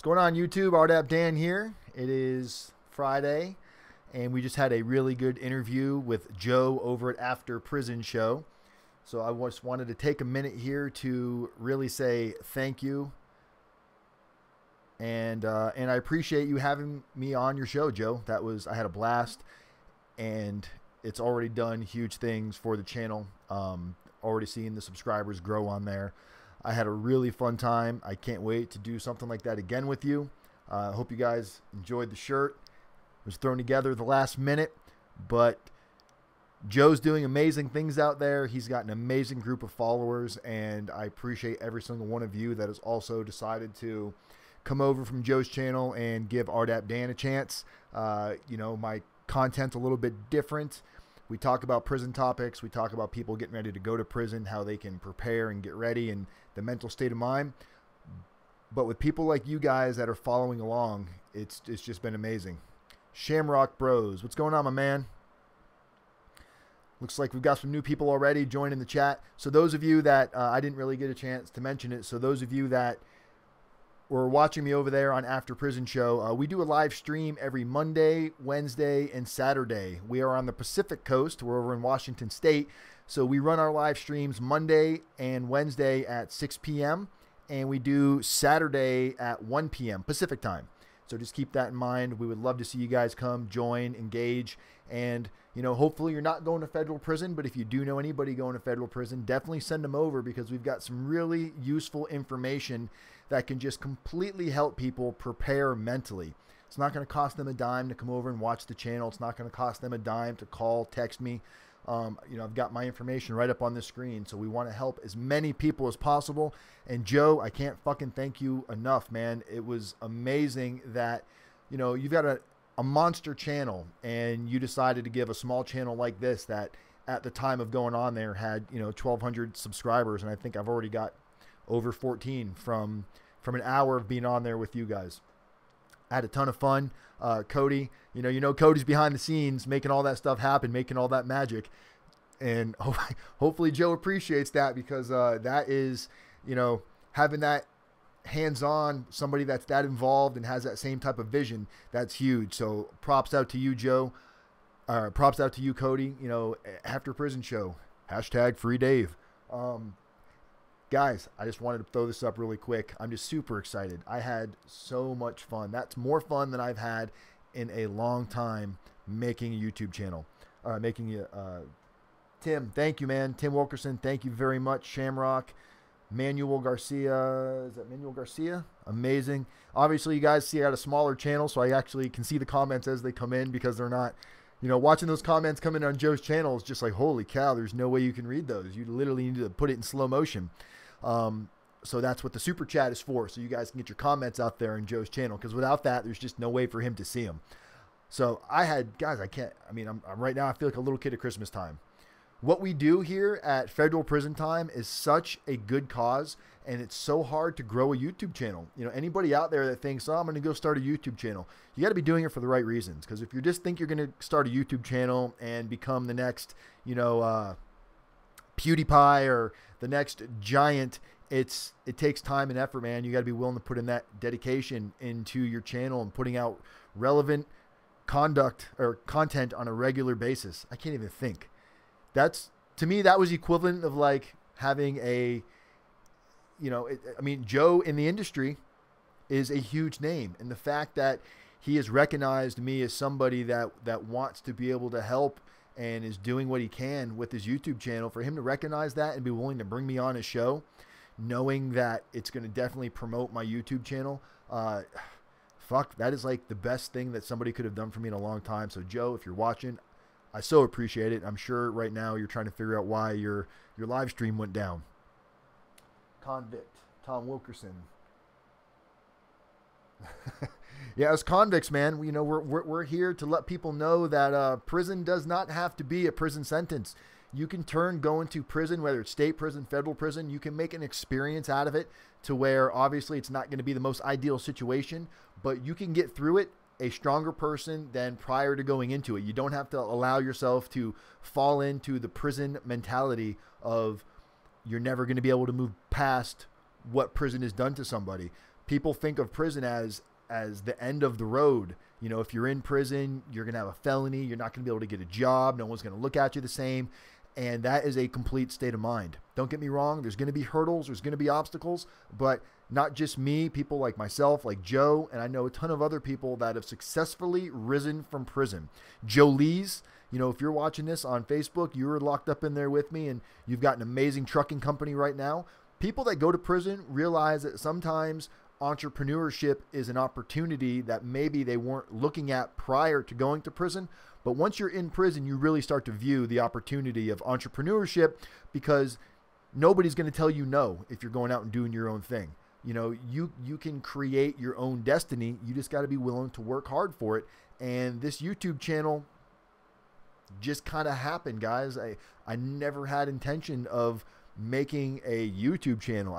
What's going on, YouTube? RDAPdan here. It is Friday, and we just had a really good interview with Joe over at After Prison Show. So I just wanted to take a minute here to really say thank you, and I appreciate you having me on your show, Joe. I had a blast, and it's already done huge things for the channel. Already seeing the subscribers grow on there. I had a really fun time. I can't wait to do something like that again with you. I hope you guys enjoyed the shirt. It was thrown together the last minute, but Joe's doing amazing things out there. He's got an amazing group of followers, and I appreciate every single one of you that has also decided to come over from Joe's channel and give RDAPdan a chance. My content's a little bit different. We talk about prison topics. We talk about people getting ready to go to prison, how they can prepare and get ready, and the mental state of mind. But with people like you guys that are following along, it's just been amazing. Shamrock Bros, what's going on, my man? Looks like we've got some new people already joining the chat. So those of you that I didn't really get a chance to mention it, so those of you that were watching me over there on After Prison Show, we do a live stream every Monday, Wednesday, and Saturday. We are on the Pacific Coast. We're over in Washington State. So we run our live streams Monday and Wednesday at 6 p.m. and we do Saturday at 1 p.m. Pacific time. So just keep that in mind. We would love to see you guys come, join, engage, and hopefully you're not going to federal prison, but if you do know anybody going to federal prison, definitely send them over, because we've got some really useful information that can just completely help people prepare mentally. It's not going to cost them a dime to come over and watch the channel. It's not going to cost them a dime to call, text me. I've got my information right up on the screen. So we want to help as many people as possible. And Joe, I can't fucking thank you enough, man. It was amazing that, you've got a monster channel, and you decided to give a small channel like this that at the time of going on there had, 1,200 subscribers. And I think I've already got over 14 from an hour of being on there with you guys. I had a ton of fun. Cody, Cody's behind the scenes, making all that stuff happen, making all that magic. And hopefully Joe appreciates that, because that is, having that hands-on, somebody that's that involved and has that same type of vision, that's huge. So props out to you, Joe. Props out to you, Cody. After Prison Show, #FreeDave. Guys, I just wanted to throw this up really quick. I'm just super excited. I had so much fun. That's more fun than I've had in a long time making a YouTube channel. Tim, thank you, man. Tim Wilkerson, thank you very much. Shamrock, Manuel Garcia. Is that Manuel Garcia? Amazing. Obviously, you guys see I got a smaller channel, so I actually can see the comments as they come in, because they're not, watching those comments come in on Joe's channel is just like, holy cow, there's no way you can read those. You literally need to put it in slow motion. So that's what the super chat is for. So you guys can get your comments out there in Joe's channel, because without that, there's just no way for him to see them. So I'm right now, I feel like a little kid at Christmas time. What we do here at Federal Prison Time is such a good cause, and it's so hard to grow a YouTube channel. Anybody out there that thinks, oh, I'm going to go start a YouTube channel, you got to be doing it for the right reasons. Because if you just think you're going to start a YouTube channel and become the next, PewDiePie or the next giant, it takes time and effort, man. You got to be willing to put in that dedication into your channel and putting out relevant content on a regular basis. I can't even think. To me, that was equivalent of like having a, Joe in the industry is a huge name. And the fact that he has recognized me as somebody that wants to be able to help and is doing what he can with his YouTube channel, for him to recognize that and be willing to bring me on his show, knowing that it's going to definitely promote my YouTube channel. That is like the best thing that somebody could have done for me in a long time. So Joe, if you're watching, I so appreciate it. I'm sure right now you're trying to figure out why your live stream went down. Convict, Tom Wilkerson. Yeah, as convicts, man, we're here to let people know that prison does not have to be a prison sentence. You can going to prison, whether it's state prison, federal prison, you can make an experience out of it to where obviously it's not going to be the most ideal situation, but you can get through it a stronger person than prior to going into it. You don't have to allow yourself to fall into the prison mentality of you're never going to be able to move past what prison has done to somebody. people think of prison as the end of the road. You know, if you're in prison, you're going to have a felony. You're not going to be able to get a job. No one's going to look at you the same. And that is a complete state of mind. Don't get me wrong. There's going to be hurdles. There's going to be obstacles. But not just me, people like myself, like Joe, and I know a ton of other people that have successfully risen from prison. Joe Lees, you know, if you're watching this on Facebook, you were locked up in there with me, and you've got an amazing trucking company right now. People that go to prison realize that sometimes entrepreneurship is an opportunity that maybe they weren't looking at prior to going to prison. But once you're in prison, you really start to view the opportunity of entrepreneurship, because nobody's going to tell you no if you're going out and doing your own thing. You know, you can create your own destiny. You just got to be willing to work hard for it. And this YouTube channel just kind of happened, guys. I never had intention of making a YouTube channel.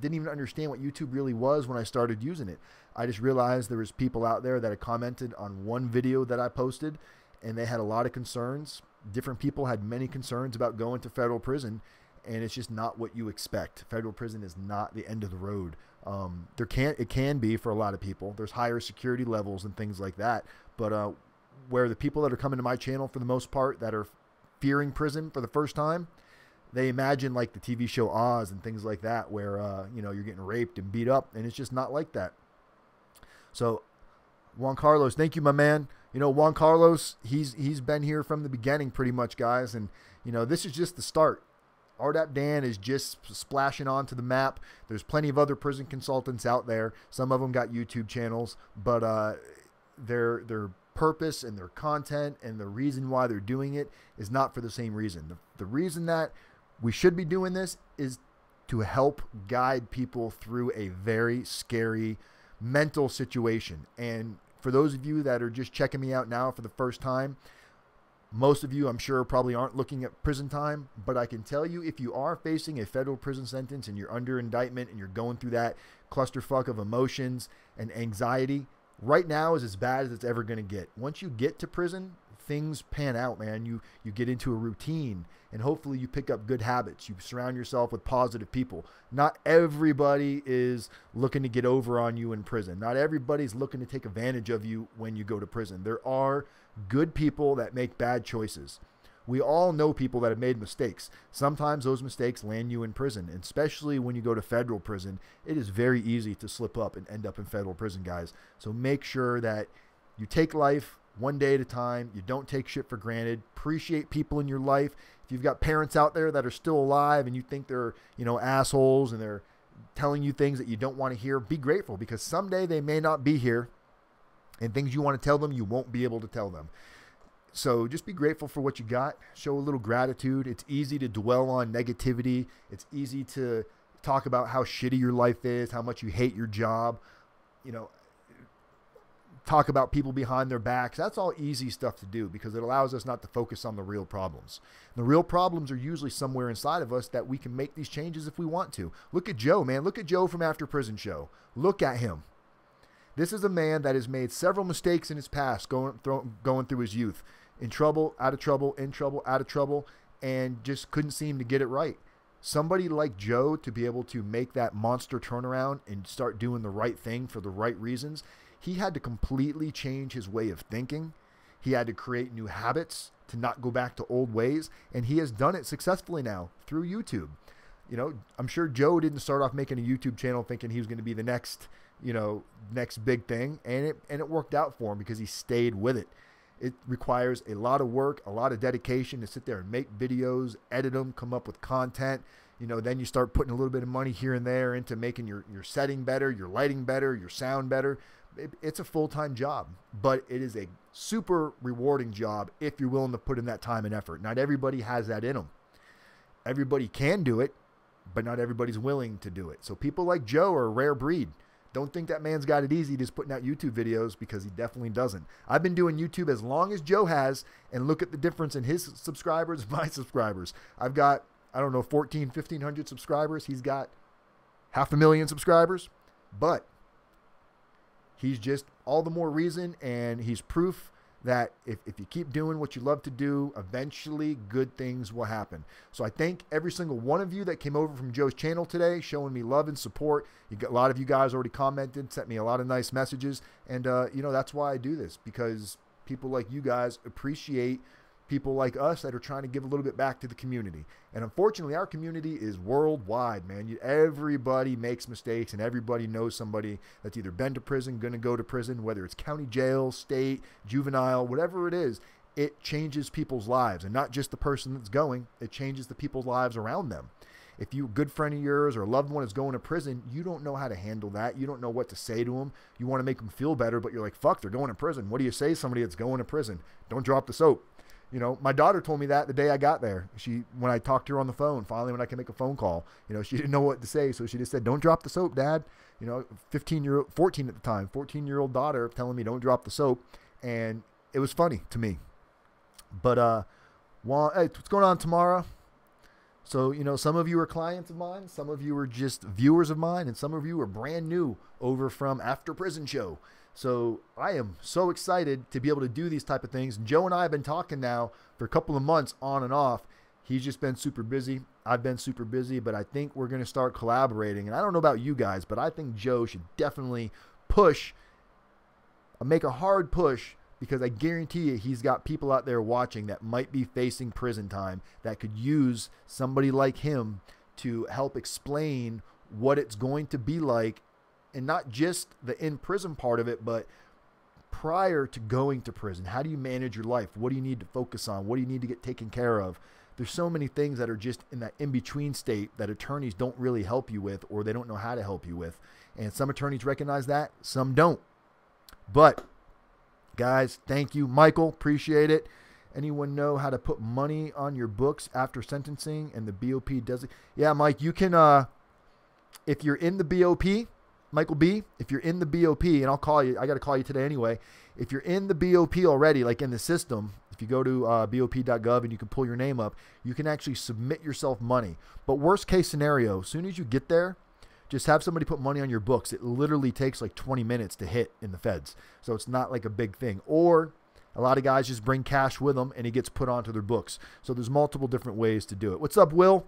Didn't even understand what YouTube really was when I started using it. I just realized there was people out there that had commented on one video that I posted, and they had a lot of concerns. Different people had many concerns about going to federal prison, and it's just not what you expect. Federal prison is not the end of the road. It can be for a lot of people. There's higher security levels and things like that. But where the people that are coming to my channel for the most part that are fearing prison for the first time, they imagine like the TV show Oz and things like that, where you know, you're getting raped and beat up, and it's just not like that. So Juan Carlos, thank you, my man. You know, Juan Carlos, he's been here from the beginning pretty much, guys, and you know, this is just the start. RDAPdan is just splashing onto the map. There's plenty of other prison consultants out there. Some of them got YouTube channels, but their purpose and their content and the reason why they're doing it is not for the same reason. The reason that we should be doing this is to help guide people through a very scary mental situation. And for those of you that are just checking me out now for the first time, most of you, I'm sure, probably aren't looking at prison time, but I can tell you, if you are facing a federal prison sentence and you're under indictment and you're going through that clusterfuck of emotions and anxiety, right now is as bad as it's ever going to get. Once you get to prison, things pan out, man. You get into a routine, and hopefully you pick up good habits. You surround yourself with positive people. Not everybody is looking to get over on you in prison. Not everybody's looking to take advantage of you when you go to prison. There are good people that make bad choices. We all know people that have made mistakes. Sometimes those mistakes land you in prison, and especially when you go to federal prison, it is very easy to slip up and end up in federal prison, guys. So make sure that you take life one day at a time. You don't take shit for granted. Appreciate people in your life. If you've got parents out there that are still alive and you think they're, you know, assholes and they're telling you things that you don't want to hear, be grateful, because someday they may not be here, and things you want to tell them, you won't be able to tell them. So just be grateful for what you got. Show a little gratitude. It's easy to dwell on negativity. It's easy to talk about how shitty your life is, how much you hate your job. You know, talk about people behind their backs. That's all easy stuff to do, because it allows us not to focus on the real problems. The real problems are usually somewhere inside of us that we can make these changes if we want to. Look at Joe, man. Look at Joe from After Prison Show. Look at him. This is a man that has made several mistakes in his past, going through his youth. In trouble, out of trouble, in trouble, out of trouble, and just couldn't seem to get it right. Somebody like Joe to be able to make that monster turnaround and start doing the right thing for the right reasons, he had to completely change his way of thinking. He had to create new habits to not go back to old ways, and he has done it successfully now through YouTube. You know, I'm sure Joe didn't start off making a YouTube channel thinking he was going to be the next big thing, and it worked out for him because he stayed with it. It requires a lot of work, a lot of dedication to sit there and make videos, edit them, come up with content. You know, then you start putting a little bit of money here and there into making your setting better, your lighting better, your sound better. It's a full-time job, but it is a super rewarding job if you're willing to put in that time and effort. Not everybody has that in them. Everybody can do it, but not everybody's willing to do it. So people like Joe are a rare breed. Don't think that man's got it easy just putting out YouTube videos, because he definitely doesn't. I've been doing YouTube as long as Joe has, and look at the difference in his subscribers and my subscribers. I've got, 1,500 subscribers. He's got 500,000 subscribers, but he's just all the more reason, and he's proof that if you keep doing what you love to do, eventually good things will happen. So I thank every single one of you that came over from Joe's channel today, showing me love and support. A lot of you guys already commented, sent me a lot of nice messages. And, that's why I do this, because people like you guys appreciate people like us that are trying to give a little bit back to the community. And unfortunately, our community is worldwide, man. Everybody makes mistakes, and everybody knows somebody that's either been to prison, going to go to prison, whether it's county jail, state, juvenile, whatever it is. It changes people's lives, and not just the person that's going. It changes the people's lives around them. If you a good friend of yours or a loved one is going to prison, you don't know how to handle that. You don't know what to say to them. You want to make them feel better, but you're like, fuck, they're going to prison. What do you say to somebody that's going to prison? Don't drop the soap. My daughter told me that the day I got there. When I talked to her on the phone, finally when I could make a phone call, she didn't know what to say. So she just said, don't drop the soap, Dad. 14 at the time, 14-year-old daughter telling me don't drop the soap. And it was funny to me. But, hey, what's going on tomorrow? So, some of you are clients of mine. Some of you are just viewers of mine. And some of you are brand new over from After Prison Show. So I am so excited to be able to do these type of things. And Joe and I have been talking now for a couple of months on and off. He's just been super busy. I've been super busy, but I think we're going to start collaborating. And I don't know about you guys, but I think Joe should definitely make a hard push, because I guarantee you he's got people out there watching that might be facing prison time that could use somebody like him to help explain what it's going to be like. And not just the in-prison part of it, but prior to going to prison. How do you manage your life? What do you need to focus on? What do you need to get taken care of? There's so many things that are just in that in-between state that attorneys don't really help you with, or they don't know how to help you with. And some attorneys recognize that, some don't. But, guys, thank you. Michael, appreciate it. Anyone know how to put money on your books after sentencing and the BOP does it? Yeah, Mike, you can, if you're in the BOP, Michael B., if you're in the BOP, and I'll call you, I got to call you today anyway. If you're in the BOP already, like in the system, if you go to bop.gov and you can pull your name up, you can actually submit yourself money. But worst case scenario, as soon as you get there, just have somebody put money on your books. It literally takes like 20 minutes to hit in the feds. So it's not like a big thing. Or a lot of guys just bring cash with them and it gets put onto their books. So there's multiple different ways to do it. What's up, Will?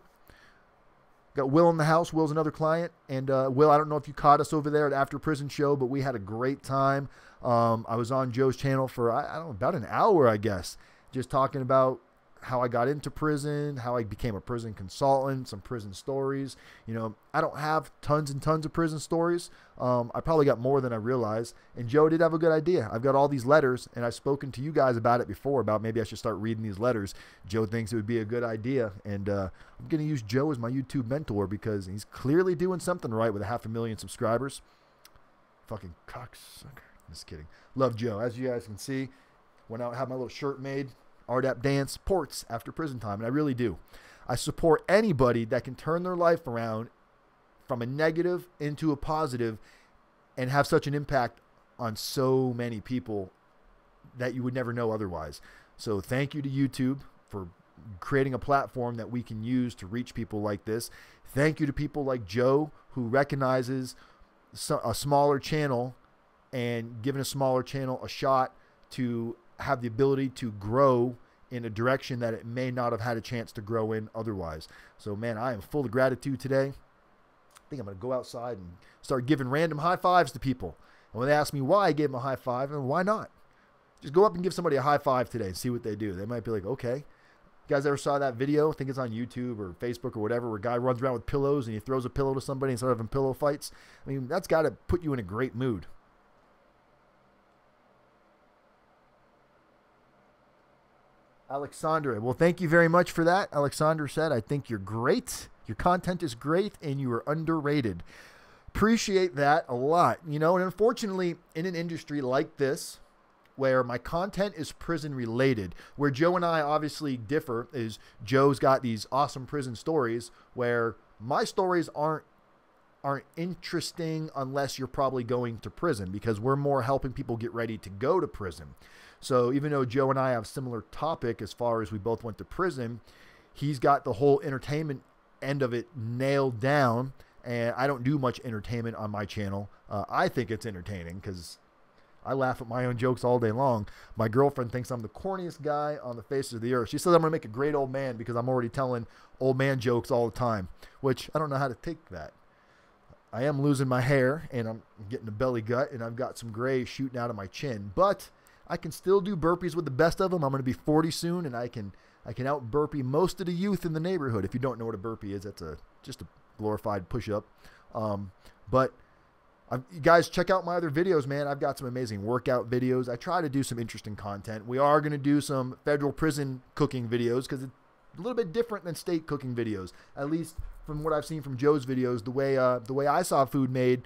Got Will in the house. Will's another client. And Will, I don't know if you caught us over there at After Prison Show, but we had a great time. I was on Joe's channel for, I don't know, about an hour, I guess, just talking about how I got into prison, how I became a prison consultant, some prison stories. I don't have tons and tons of prison stories. I probably got more than I realized. And Joe did have a good idea. I've got all these letters, and I've spoken to you guys about it before, about maybe I should start reading these letters. Joe thinks it would be a good idea. And I'm going to use Joe as my YouTube mentor, because he's clearly doing something right with 500,000 subscribers. Fucking cocksucker. Just kidding. Love Joe. As you guys can see, went out and had my little shirt made. RDAP supports After Prison Time, and I really do. I support anybody that can turn their life around from a negative into a positive and have such an impact on so many people that you would never know otherwise. So thank you to YouTube for creating a platform that we can use to reach people like this. Thank you to people like Joe, who recognizes a smaller channel and giving a smaller channel a shot to have the ability to grow in a direction that it may not have had a chance to grow in otherwise. So, man, I am full of gratitude today. I think I'm going to go outside and start giving random high fives to people. And when they ask me why I gave them a high five, and why not? Just go up and give somebody a high five today and see what they do. They might be like, okay. You guys ever saw that video? I think it's on YouTube or Facebook or whatever, where a guy runs around with pillows and he throws a pillow to somebody and starts having pillow fights? I mean, that's got to put you in a great mood. Alexandra, well, thank you very much for that. Alexandra said, I think you're great. Your content is great and you are underrated. Appreciate that a lot. And unfortunately, in an industry like this, where my content is prison related, where Joe and I obviously differ, is Joe's got these awesome prison stories where my stories aren't interesting unless you're probably going to prison, because we're more helping people get ready to go to prison. So even though Joe and I have a similar topic as far as we both went to prison, he's got the whole entertainment end of it nailed down, and I don't do much entertainment on my channel. I think it's entertaining because I laugh at my own jokes all day long. My girlfriend thinks I'm the corniest guy on the face of the earth. She says I'm going to make a great old man because I'm already telling old man jokes all the time, which I don't know how to take that. I am losing my hair, and I'm getting a belly gut, and I've got some gray shooting out of my chin. But I can still do burpees with the best of them. I'm going to be 40 soon, and I can out burpee most of the youth in the neighborhood. If you don't know what a burpee is, that's just a glorified push-up. But you guys, check out my other videos, man. I've got some amazing workout videos. I try to do some interesting content. We are going to do some federal prison cooking videos because it's a little bit different than state cooking videos, at least from what I've seen from Joe's videos. The way I saw food made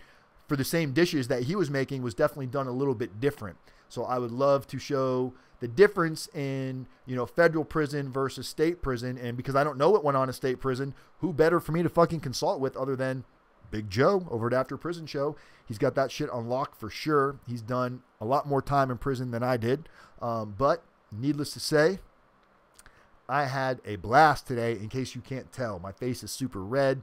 for the same dishes that he was making was definitely done a little bit different. So I would love to show the difference in, federal prison versus state prison. And because I don't know what went on in state prison, who better for me to fucking consult with other than Big Joe over at After Prison Show. He's got that shit on lock for sure. He's done a lot more time in prison than I did. But needless to say, I had a blast today. In case you can't tell, my face is super red.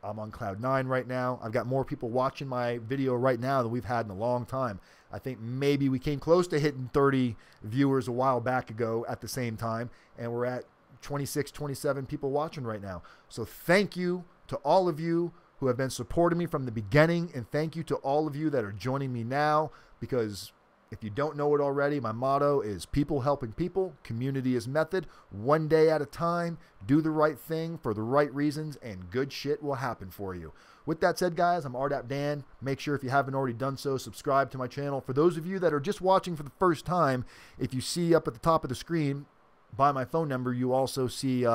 I'm on cloud 9 right now. I've got more people watching my video right now than we've had in a long time. I think maybe we came close to hitting 30 viewers a while back ago at the same time, and we're at 26, 27 people watching right now. So thank you to all of you who have been supporting me from the beginning, and thank you to all of you that are joining me now, because if you don't know it already, my motto is people helping people, community is method, one day at a time, do the right thing for the right reasons, and good shit will happen for you. With that said, guys, I'm RDAPdan. Make sure if you haven't already done so, subscribe to my channel. For those of you that are just watching for the first time, if you see up at the top of the screen, by my phone number, you also see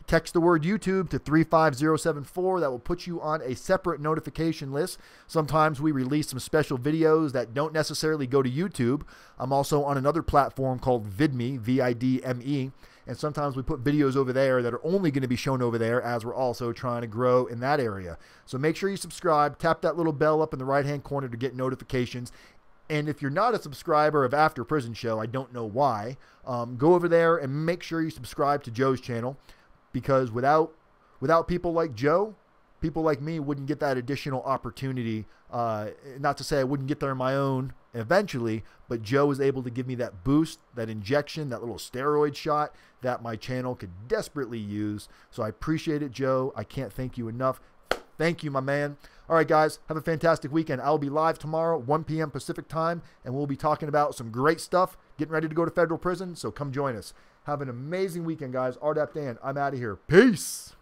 text the word YouTube to 35074. That will put you on a separate notification list. Sometimes we release some special videos that don't necessarily go to YouTube. I'm also on another platform called VidMe, VIDME, and sometimes we put videos over there that are only going to be shown over there, as we're also trying to grow in that area. So make sure you subscribe. Tap that little bell up in the right-hand corner to get notifications. And if you're not a subscriber of After Prison Show, I don't know why, go over there and make sure you subscribe to Joe's channel, because without people like Joe, people like me wouldn't get that additional opportunity. Not to say I wouldn't get there on my own eventually, but Joe was able to give me that boost, that injection, that little steroid shot that my channel could desperately use. So I appreciate it, Joe. I can't thank you enough. Thank you, my man. All right, guys, have a fantastic weekend. I'll be live tomorrow, 1 p.m. Pacific time, and we'll be talking about some great stuff, getting ready to go to federal prison, so come join us. Have an amazing weekend, guys. RDAPdan, I'm out of here. Peace.